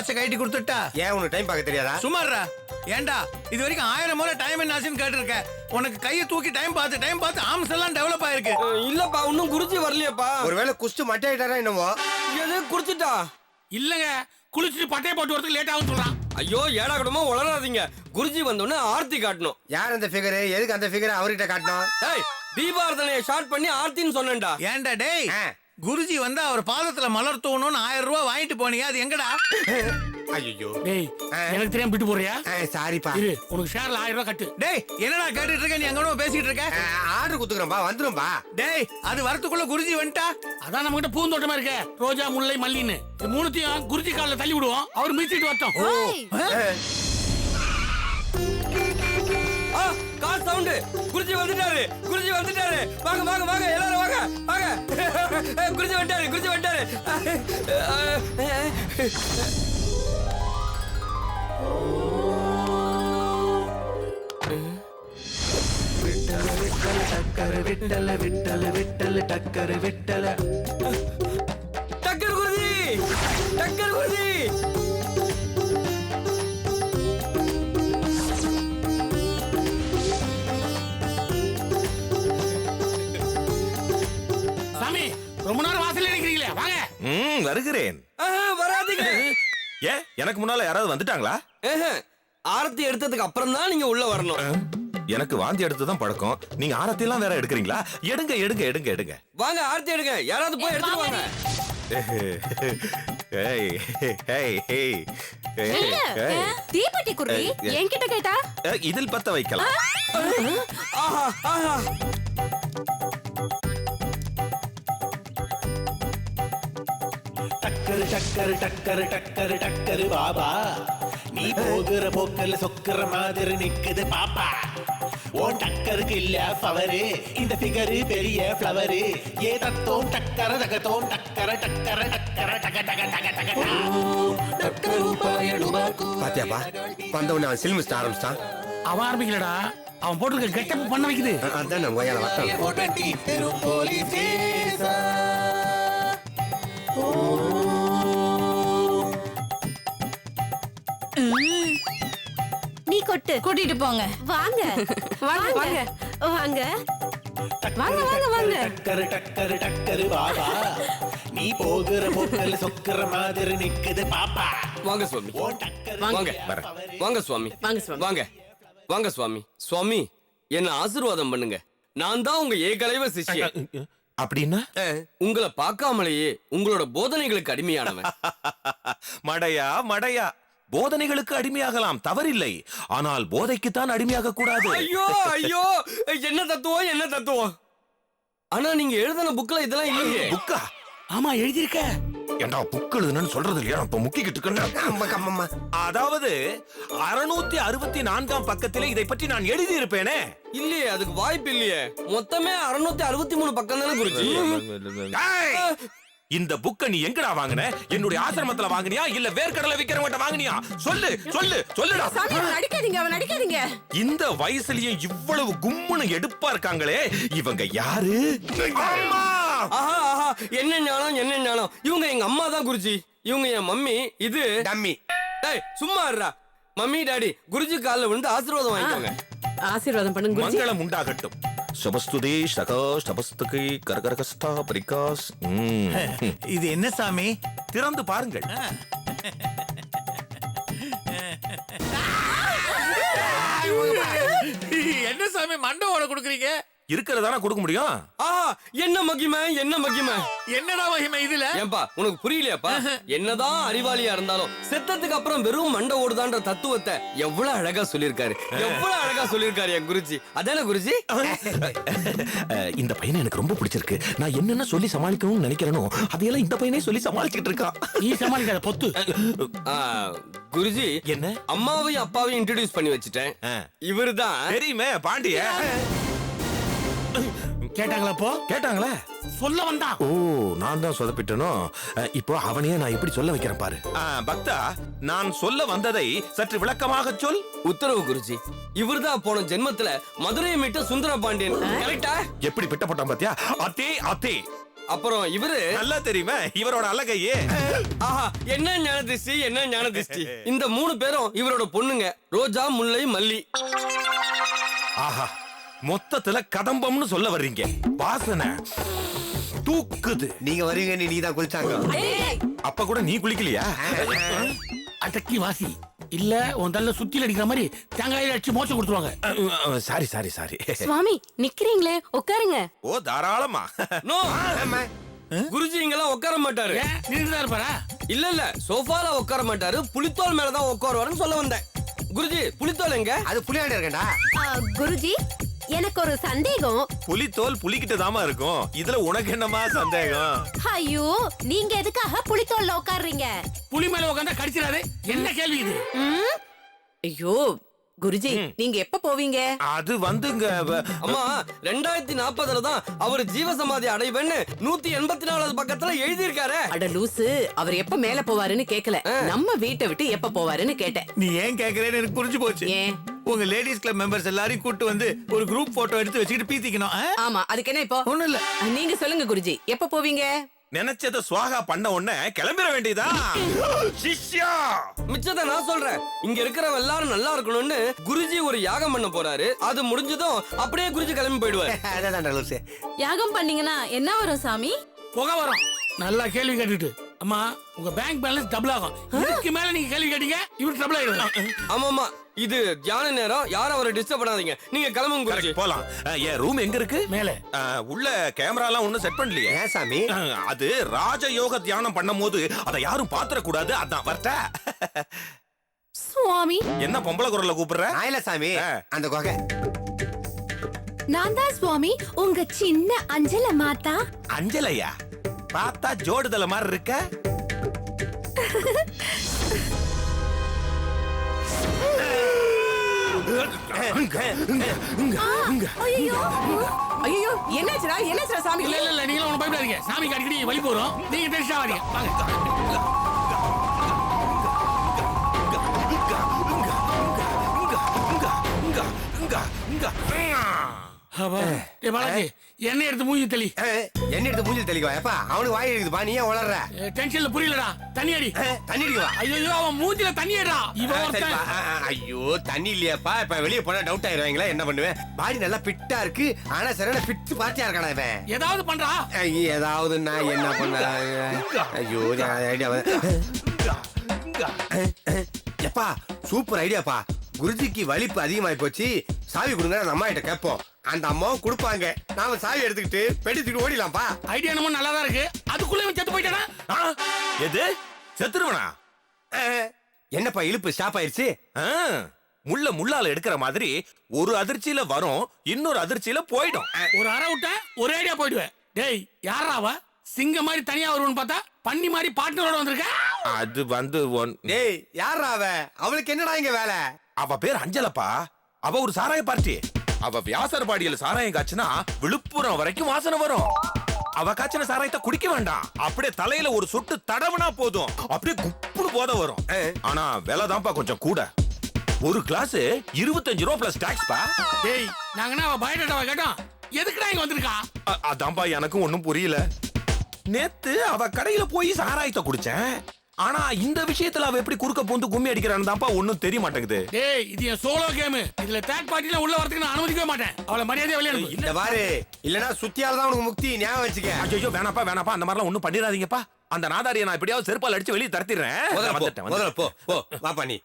வாட்ச கைட்டி கொடுத்துட்டா. ஏன் உனக்கு டைம் பார்க்க தெரியாதா? சும்மாறா. ஏண்டா இது வரைக்கும் 1000 முறை டைம் என்ன ஆச்சுன்னு கேட்டிருக்க. உனக்கு கையை தூக்கி டைம் பார்த்து ஆர்ம்ஸ் எல்லாம் டெவலப் ஆயிருக்கு. இல்லப்பா இன்னும் குருஜி வரலையப்பா. ஒருவேளை குஸ்து மட்டையிட்டாரா என்னவோ? எது குடிச்சிட்டா? இல்லங்க குளிச்சுட்டு பட்டையை போட்டு வரதுக்கு லேட் ஆகும் சொல்றான். ஐயோ ஏடா கூடமா உளராதீங்க. குருஜி வந்தோடனே ஆர்த்தி காட்டணும். யார் அந்த ஃபிகர்? எதுக்கு அந்த ஃபிகர் அவர்கிட்ட காட்டணும்? ஏய் தீபாரதனைய ஷார்ட் பண்ணி ஆர்த்தின்னு சொன்னேன்டா. ஏண்டா டேய், குருஜி வந்து அவர் பாதத்துல மலர் தூவணும்னு 1000 ரூபாய் வாங்கிட்டு போனியா, அது எங்கடா? ஐயோ டேய் எனக்கு தெரியாம விட்டு போறியா? சாரிப்பா. இரு உனக்கு ஷேர்ல 1000 ரூபாய் கட்டு. டேய் என்னடா கேட்டுட்டு இருக்க? நீ எங்கனோ பேசிட்டு இருக்க. ஆர்டர் குடுத்துக்கறேன்பா, வந்துரும்பா. டேய் அது வரதுக்குள்ள குருஜி வந்துட்டா. அதான் நம்ம கிட்ட பூந்தோட்டமா இருக்க, ரோஜா முல்லை மல்லின்னு. இது மூணுத்தையும் குருஜி கால்ல தள்ளி விடுவோம், அவர் மிதிச்சிட்டு வரட்டும். Car sound. குருஜி வந்துட்டாரு. வாங்க வாங்க வாங்க எல்லாரும் வாங்க வாங்க. குருஜி வந்துட்டாரு. டக்கர் குருஜி. சாமி ரொம்ப நேரம் வாசல்ல நிக்கிறீங்களே, வாங்க. வருகிறேன். வராதீங்க. ஏன் எனக்கு முன்னால யாராவது வந்துட்டாங்களா? ஆரத்தி எடுத்ததுக்கு அப்புறம் தான் நீங்க உள்ள வரணும். எனக்கு வாந்தி எடுத்துதான் பழக்கம். நீங்க ஆரத்தி எல்லாம் வேற எடுக்கிறீங்களா? எடுங்க. வாங்க ஆரத்தி எடுங்க. யாராவது போய் எடுத்துட்டு வாங்க. தீபட்டி குருவி என்கிட்ட கேட்டா இதில் பத்த வைக்கலாம். ஆஹா ஆஹா. டக்கரு பாபா, நீ போகிற போக்கல சொக்கிற மாதிரி நிக்குது பாப்பா. ஓன் டக்கருக்கு இல்ல பவரு, இந்த ஃபிகரு பெரிய ஃப்ளவரு. ஏ தத்தோம் டக்கர தகத்தோம் டக்கர டக்கர டக டக டக டக டக்கரு பாயடுமா. பாத்தியாப்பா, வந்தவன அவன் சில்மிஸ்ட் ஆரம்பிச்சான். அவன் ஆரம்பிக்கலடா, அவன் போட்டுருக்க கெட்டப் பண்ண வைக்குது. அதான் நம்ம வயல வட்டம். போட்டி போலீஸ் நீ கொட்டு கூட்டிட்டு போங்க. வாங்க வாங்க வாங்க வாங்க வாங்க வாங்க. டக்கரு பாபா, நீ போகிற போக்கல சொக்கிற மாதிரி நிக்குது பாப்பா. வாங்க சுவாமி. ஓன் டக்கரு வாங்க வாங்க சுவாமி. வாங்க சுவாமி. சுவாமி என்ன ஆசீர்வாதம் பண்ணுங்க. நான் தான் உங்க ஏகலைவ சிஷ்யன். அப்படின்னா உங்களை பார்க்காமலேயே உங்களோட போதனைகளுக்கு அடிமையானவன். மடையா போதனைகளுக்கு அடிமையாகலாம், தவறில்லை. ஆனால் போதைக்குத்தான் அடிமையாக கூடாது. ஐயோ என்ன தத்துவம். ஆனா நீங்க எழுதின புக்ல இதெல்லாம் இல்லையே. புக்கா? ஆமா எழுதிருக்க. ஏண்டா புக் எழுதுன்னு சொல்றது இல்லையா? இப்ப முக்கிக்கிட்டு இருக்கேன். அதாவது 664ஆம் பக்கத்திலே இதை பற்றி நான் எழுதி இருப்பேனே. இல்லையே, அதுக்கு வாய்ப்பு இல்லையே. மொத்தமே 663 பக்கம் தானே குருஜி. இந்த புக்க நீ எங்கடா வாங்குன? என்னுடைய ஆசிரமத்துல வாங்குனியா இல்ல வேர்க்கடலை விக்கிறவங்க வாங்குனியா? சொல்லுடா. நடிக்காதீங்க. இந்த வயசுலயும் இவ்வளவு கும்முன்னு எடுப்பா இருக்காங்களே, இவங்க யாரு? அம்மா! ஆஹா என்ன ஞானம். இவங்க எங்க அம்மா தான் குருஜி. இவங்க என் மம்மி. இது டம்மி. டேய் சும்மா இருடா. மம்மி டாடி குருஜி கால்ல விழுந்து ஆசீர்வாதம் வாங்கிக்கோங்க. ஆசீர்வாதம் பண்ணுங்க குருஜி. மங்களம் உண்டாகட்டும். சபஸ்துதே சகாஷ் தபஸ்துகை கரகரகஸ்தா பரிகாஸ். இது என்ன சாமி? திறந்து பாருங்கள். என்ன சாமி மண்டவோட குடுக்குறீங்க? இருக்கிறதான கொடுக்க முடியும். என்ன மகிமை. என்னடா மகிமை இதுல? ஏன்பா உனக்கு புரியலையாப்பா? என்னதான் அறிவாளியா இருந்தாலும் செத்ததுக்கு அப்புறம் வெறும் மண்டை ஓடுதான்ற தத்துவத்தை எவ்வளவு அழகா சொல்லிருக்காரு என் குருஜி. அதான குருஜி? இந்த பையனை எனக்கு ரொம்ப பிடிச்சிருக்கு. நான் என்னென்ன சொல்லி சமாளிக்கணும்னு நினைக்கிறேனோ அதையெல்லாம் இந்த பையனே சொல்லி சமாளிச்சுட்டு இருக்கான். நீ சமாளிக்காத பொத்து. குருஜி என்ன? அம்மாவையும் அப்பாவையும் இன்ட்ரோடியூஸ் பண்ணி வச்சுட்டேன். இவருதான் தெரியுமே பாண்டிய. கேட்டாங்களே சொல்ல வந்தா. ஓ நான் தான் சொதப்பிட்டனோ. இப்போ அவனையே நான் எப்படி சொல்ல வைக்கிறேன் பாரு. பக்தா, நான் சொல்ல வந்ததை சற்று விளக்கமாக சொல். உத்தரவு குருஜி. இவர்தான் போன ஜென்மத்துல மதுரையை மீட்ட சுந்தர பாண்டியன். கரெக்டா? எப்படி பிட்டப்பட்டான் பாத்தியா? அதே அப்புறம் இவரு நல்லா தெரியுமே இவரோட அழகையே. ஆஹா, என்ன ஞான திருஷ்டி, என்ன ஞான திருஷ்டி. இந்த 3 பேரும் இவரோட பொண்ணுங்க, ரோஜா, முல்லை, மல்லி. ஆஹா, மொத்தத்துல கதம்பம்னு சொல்ல வர்றீங்க. வாசனை தூக்குது. நீங்க வருவீங்க நீ தான் குளிச்சாங்க. அப்ப கூட நீ குளிக்கலையா? அடக்கி வாசி இல்ல உன் தள்ள சுத்தில அடிக்கிற மாதிரி தேங்காயில அடிச்சு மோச்சம் கொடுத்துருவாங்க. Sorry sorry sorry. சுவாமி நிக்கிறீங்களே உட்காருங்க. ஓ தாராளமா. நோ, குருஜி இங்கெல்லாம் உட்கார மாட்டாரு. ஏன் நின்றுதான் இருப்பாரா? இல்ல இல்ல, சோஃபால உட்கார மாட்டாரு, புலித்தோல் மேலதான் உட்காருவாருன்னு சொல்ல வந்தேன். குருஜி, புலித்தோல் எங்க? அது புளியாண்ட இருக்கேன்டா. குருஜி எனக்கு ஒரு சந்தேகம். புலி தோல் புலிக்கிட்டு தாமா இருக்கும். இதுல உனக்கு என்னமா சந்தேகம்? ஐயோ நீங்க எதுக்காக புலித்தோல்ல உட்கார்றீங்க? புலி மேல உட்கார்ந்தா கடிச்சிடாது. என்ன கேள்வி இது? ஐயோ குருஜி நீங்க எப்ப போவீங்க? அது வந்துங்க அம்மா 2040 தான் அவர் ஜீவசமாதி அடைவேன்னு 184 பக்கத்துல எழுதி இருக்காரு. அட லூசு, அவர் எப்ப மேல போவாருன்னு கேக்கல, நம்ம வீட்டை விட்டு எப்ப போவாருன்னு கேட்டேன். நீ ஏன் கேக்குறேன்னு எனக்கு புரிஞ்சு போச்சு. ஏன்? உங்க லேடிஸ் கிளப் மெம்பர்ஸ் எல்லாரையும் கூட்டு வந்து ஒரு குரூப் போட்டோ எடுத்து வச்சுக்கிட்டு பீத்திக்கணும். ஆமா அதுக்கு என்ன இப்போ? ஒண்ணும் இல்ல. நீங்க சொல்லுங்க குருஜி எப்ப போவீங்க? நினைச்சத சுவாகா பண்ண உடனே கிளம்பிட வேண்டியதா சிஷ்யா. மிச்சத்தை நான் சொல்றேன். இங்க இருக்கிறவங்க எல்லாரும் நல்லா இருக்கணும்னு குருஜி ஒரு யாகம் பண்ண போறாரு. அது முடிஞ்சதும் அப்படியே குருஜி கிளம்பி போயிடுவாரு. அதான் லூசு. யாகம் பண்ணீங்கன்னா என்ன வரும் சாமி? புகை வரும். நல்லா கேள்வி கேட்டுட்டு அம்மா உங்க பேங்க் பேலன்ஸ் டபுள் ஆகும். இதுக்கு மேல நீங்க கேள்வி கேட்டீங்க இவர் டபுள் ஆயிடும். ஆமாமா, இது தியான நேரம், யாரும் அவரை டிஸ்டர்ப் பண்ணாதீங்க. நீங்க கிளம்புங்க குருஜி. போலாம். என் ரூம் எங்க இருக்கு? மேல. உள்ள கேமரா எல்லாம் ஒண்ணும் செட் பண்ணலையே. ஏன் சாமி? அது ராஜயோக தியானம் பண்ணும்போது அதை யாரும் பாத்திர கூடாது. அதான் வரட்ட. சுவாமி என்ன பொம்பளை குரல்ல கூப்பிடுற? நான் இல்ல சாமி, அந்த கொகை. நான் தான் சுவாமி, உங்க சின்ன அஞ்சல மாத்தா. அஞ்சலையா? பார்த்தா ஜோடுதல மாதிரி இருக்க. ஐயோ என்னாச்சுடா என்னாச்சுடா சாமி? இல்ல இல்ல இல்ல நீங்க ஒண்ணு பயப்படாதீங்க. சாமிக்கு அடிக்கடி வலி போறோம். நீங்க டென்ஷன் ஆவீங்க. வாங்க. பாலாஜி எண்ணெய் எடுத்து மூஞ்சி தெளி. என்ன எடுத்து மூஞ்சில் தெளிக்கவா? எப்பா அவனுக்கு வாய் இருக்குதுப்பா, நீ ஏன் வளர்ற? டென்ஷன்ல புரியலடா. தண்ணி அடி. தண்ணி அடிக்கவா? ஐயோ அவன் மூஞ்சில தண்ணி அடிடா. இவன் ஒருத்தன். ஐயோ தண்ணி இல்லையாப்பா. இப்ப வெளியே போனா டவுட் ஆயிருவாங்களா? என்ன பண்ணுவேன்? பாடி நல்லா ஃபிட்டா இருக்கு, ஆனா சரியான ஃபிட் பார்ட்டியா இருக்கானா இவன்? ஏதாவது பண்றா? ஏதாவது நான் என்ன பண்ண? ஐயோ ஐடியா. எப்பா சூப்பர் ஐடியாப்பா. குருஜிக்கு வலிப்பு அதிகமாயி போச்சு, சாவி கொடுங்க. அந்த அம்மா கிட்ட கேட்போம், அந்த அம்மாவும் கொடுப்பாங்க. நாம சாவி எடுத்துக்கிட்டு பெட்டிட்டு ஓடிலாம்ப்பா. ஐடியா என்னமோ நல்லா தான் இருக்கு. அதுக்குள்ள இவன் செத்து போயிட்டானா? எது செத்துருவனா? என்னப்பா இழுப்பு ஸ்டாப் ஆயிருச்சு? முள்ள முள்ளால எடுக்கிற மாதிரி ஒரு அதிர்ச்சியில வரும், இன்னொரு அதிர்ச்சியில போயிடும். ஒரு அரை விட்ட ஒரு ஐடியா போயிடுவேன். டேய் யாராவ சிங்க மாதிரி தனியா வருவன்னு பார்த்தா பண்ணி மாதிரி பார்ட்னரோட வந்திருக்க. அது வந்து டேய் யாரா அவ? அவளுக்கு என்னடா இங்க வேலை? அவ பேர் அஞ்சலப்பா. அவ ஒரு சாராய பார்ட்டி. அவ வியாசர்பாடியில சாராயம் காய்ச்சினா விழுப்புரம் வரைக்கும் வாசனை வரும். அவ காய்ச்சின சாராயத்தை குடிக்க வேண்டாம், அப்படியே தலையில ஒரு சொட்டு தடவுனா போதும், அப்படியே குப்புன்னு போத வரும். ஆனா விலை தான்ப்பா கொஞ்சம் கூட. ஒரு கிளாஸ் 25 ரூபா பிளஸ் டாக்ஸ் பா. டேய் நாங்கன்னா அவ பயோடேட்டாவை கேட்டோம். எதுக்குடா இங்க வந்திருக்கா? அதான்ப்பா எனக்கும் ஒண்ணும் புரியல. நேத்து அவ கடையில போய் சாராயத்தை குடிச்சேன், ஆனா இந்த விஷயத்துல அவ எப்படி குறுக்க பூந்து கும்மி அடிக்கிறான்னு தான்ப்பா ஒண்ணும் தெரிய மாட்டேங்குது. டேய் இது என் சோலோ கேம். இதுல தேர்ட் பார்ட்டில உள்ள வரதுக்கு நான் அனுமதிக்கவே மாட்டேன். அவளை மரியாதையா வெளிய அனுப்பு. இந்த பாரு, இல்லனா சுத்தியால தான் உனக்கு முக்தி. ஞாபகம் வச்சுக்க. ஐயோ வேணாப்பா வேணாப்பா, அந்த மாதிரிலாம் ஒண்ணும் பண்ணிடாதீங்கப்பா. அந்த நாதாரியை நான் எப்படியாவது செருப்பால் அடிச்சு வெளியே தரத்திடுறேன். முதல்ல போ, வா பண்ணி